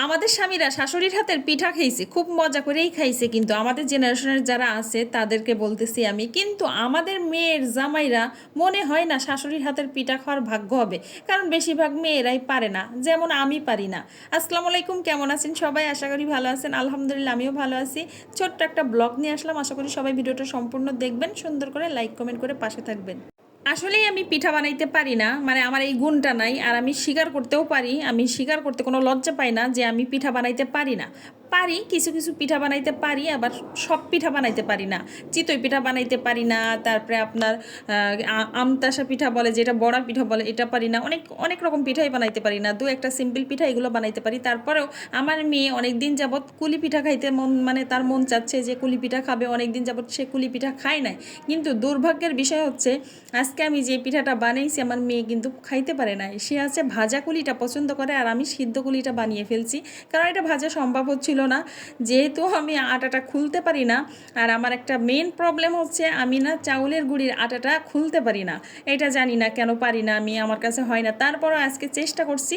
আমাদের স্বামীরা শাশুড়ির হাতের পিঠা খাইছে, খুব মজা করেই খাইছে, কিন্তু আমাদের জেনারেশনের যারা আছে তাদেরকে বলতেছি আমি, কিন্তু আমাদের মেয়ের জামাইরা মনে হয় না শাশুড়ির হাতের পিঠা খাওয়ার ভাগ্য হবে, কারণ বেশিরভাগ মেয়েরাই পারে না, যেমন আমি পারি না। আসসালামু আলাইকুম, কেমন আছেন সবাই? আশা করি ভালো আছেন। আলহামদুলিল্লাহ আমিও ভালো আছি। ছোট্ট একটা ব্লগ নিয়ে আসলাম, আশা করি সবাই ভিডিওটা সম্পূর্ণ দেখবেন, সুন্দর করে লাইক কমেন্ট করে পাশে থাকবেন। আসলেই আমি পিঠা বানাইতে পারি না, মানে আমার এই গুণটা নাই, আর আমি স্বীকার করতেও পারি, আমি স্বীকার করতে কোনো লজ্জা পাই না যে আমি পিঠা বানাইতে পারি না। পারি, কিছু কিছু পিঠা বানাইতে পারি, আবার সব পিঠা বানাইতে পারি না। চিতই পিঠা বানাইতে পারি না, তারপরে আপনার আমতাসা পিঠা বলে, যেটা বড়া পিঠা বলে, এটা পারি না। অনেক অনেক রকম পিঠাই বানাইতে পারি না, দু একটা সিম্পল পিঠা এগুলো বানাইতে পারি। তারপরেও আমার মেয়ে অনেক দিন যাবৎ কুলি পিঠা খাইতে মন, মানে তার মন চাচ্ছে যে কুলি পিঠা খাবে, অনেক দিন যাবৎ সে কুলি পিঠা খায় নাই। কিন্তু দুর্ভাগ্যের বিষয় হচ্ছে আজকে আমি যে পিঠাটা বানাইছি আমার মেয়ে কিন্তু খাইতে পারে না। সে আছে ভাজা কুলিটা পছন্দ করে, আর আমি সিদ্ধ কুলিটা বানিয়ে ফেলছি, কারণ এটা ভাজা সম্ভব হচ্ছিল না, যেহেতু আমি আটাটা খুলতে পারি না। আর আমার একটা মেন প্রবলেম হচ্ছে আমি না চাউলের গুঁড়ির আটাটা খুলতে পারি না। এটা জানি না কেন পারি না আমি, আমার কাছে হয় না। তারপরও আজকে চেষ্টা করছি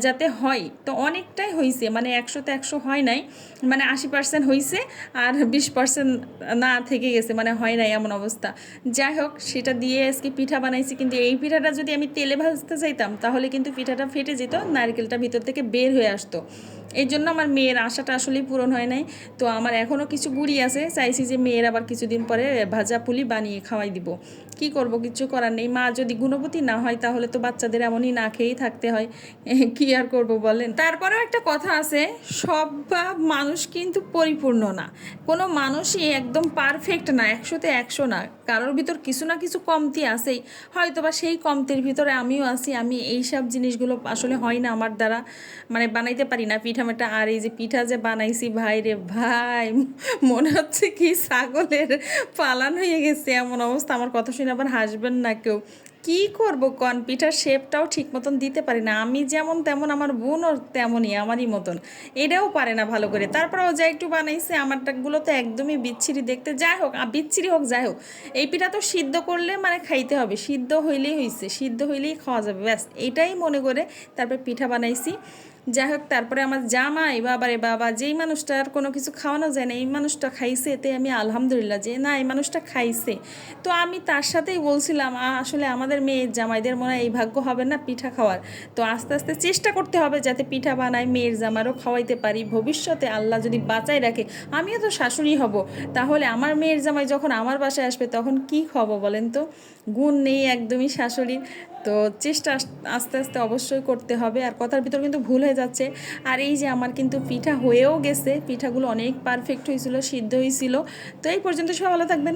যাতে হয়। তো অনেকটাই হয়েছে, মানে 100তে 100 হয় নাই, মানে 80% হয়েছে, আর 20% না থেকে গেছে, মানে হয় নাই এমন অবস্থা। যাই হোক, সেটা দিয়ে আজকে পিঠা বানাইছি, কিন্তু এই পিঠাটা যদি আমি তেলে ভাজতে চাইতাম তাহলে কিন্তু পিঠাটা ফেটে যেত, নারকেলটা ভিতর থেকে বের হয়ে আসতো। এই জন্য আমার মেয়ের আশাটা আসলেই পূরণ হয় নাই। তো আমার এখনও কিছু বুড়ি আছে, চাইছি যে মেয়ের আবার কিছুদিন পরে ভাজা পুলি বানিয়ে খাওয়াই দিব। কি করব, কিছু করার নেই। মা যদি গুণবতী না হয় তাহলে তো বাচ্চাদের এমনই না খেয়েই থাকতে হয়। কি আর করব বলেন। তারপরেও একটা কথা আছে, সব মানুষ কিন্তু পরিপূর্ণ না, কোনো মানুষই একদম পারফেক্ট না, 100তে 100 না। কারোর ভিতর কিছু না কিছু কমতি আছেই, হয়তো বা সেই কমতির ভিতরে আমিও আছি। আমি এইসব জিনিসগুলো আসলে হয় না আমার দ্বারা, মানে বানাইতে পারি না পিঠা। আর এই যে পিঠা যে বানাইছি, ভাই রে ভাই, মনে হচ্ছে কি ছাগলের পালান হয়ে গেছে এমন অবস্থা। আমার কথা শুনে আবার হাসবেন না কেউ। কি করব কন, পিঠার শেপটাও ঠিক মতন দিতে পারি না। আমি যেমন তেমন, আমার বোনও তেমনই, আমারই মতন। এটাও পারে না ভালো করে। তারপরেও যা একটু বানাইছে, আমারটাগুলো তো একদমই বিচ্ছিরি দেখতে। যাই হোক, বিচ্ছিরি হোক যাই হোক, এই পিঠা তো সিদ্ধ করলে মানে খাইতে হবে, সিদ্ধ হইলেই হয়েছে, সিদ্ধ হইলেই খাওয়া যাবে, ব্যাস এইটাই মনে করে তারপরে পিঠা বানাইছি। যাই হোক, তারপরে আমার জামাই, বাবারে বাবা, যেই মানুষটার কোনো কিছু খাওয়ানো যায় না, এই মানুষটা খাইছে, এতে আমি আলহামদুলিল্লাহ যে না, এই মানুষটা খাইছে। তো আমি তার সাথেই বলছিলাম আসলে আমাদের মেয়ের জামাইদের মনে হয় এই ভাগ্য হবে না পিঠা খাওয়ার। তো আস্তে আস্তে চেষ্টা করতে হবে যাতে পিঠা বানাই, মেয়ের জামারও খাওয়াইতে পারি। ভবিষ্যতে আল্লাহ যদি বাঁচায় রাখে, আমিও তো শাশুড়ি হব, তাহলে আমার মেয়ের জামাই যখন আমার বাসায় আসবে তখন কি খাবো বলেন তো? গুণ নেই একদমই শাশুড়ির। তো চেষ্টা আস্তে আস্তে অবশ্যই করতে হবে। আর কথার ভিতর কিন্তু ভুল হয়ে যাচ্ছে। আর এই যে আমার কিন্তু পিঠা হয়েও গেছে, পিঠাগুলো অনেক পারফেক্ট হয়েছিল, সিদ্ধ হয়েছিল। তো এই পর্যন্ত সবাই ভালো থাকবেন।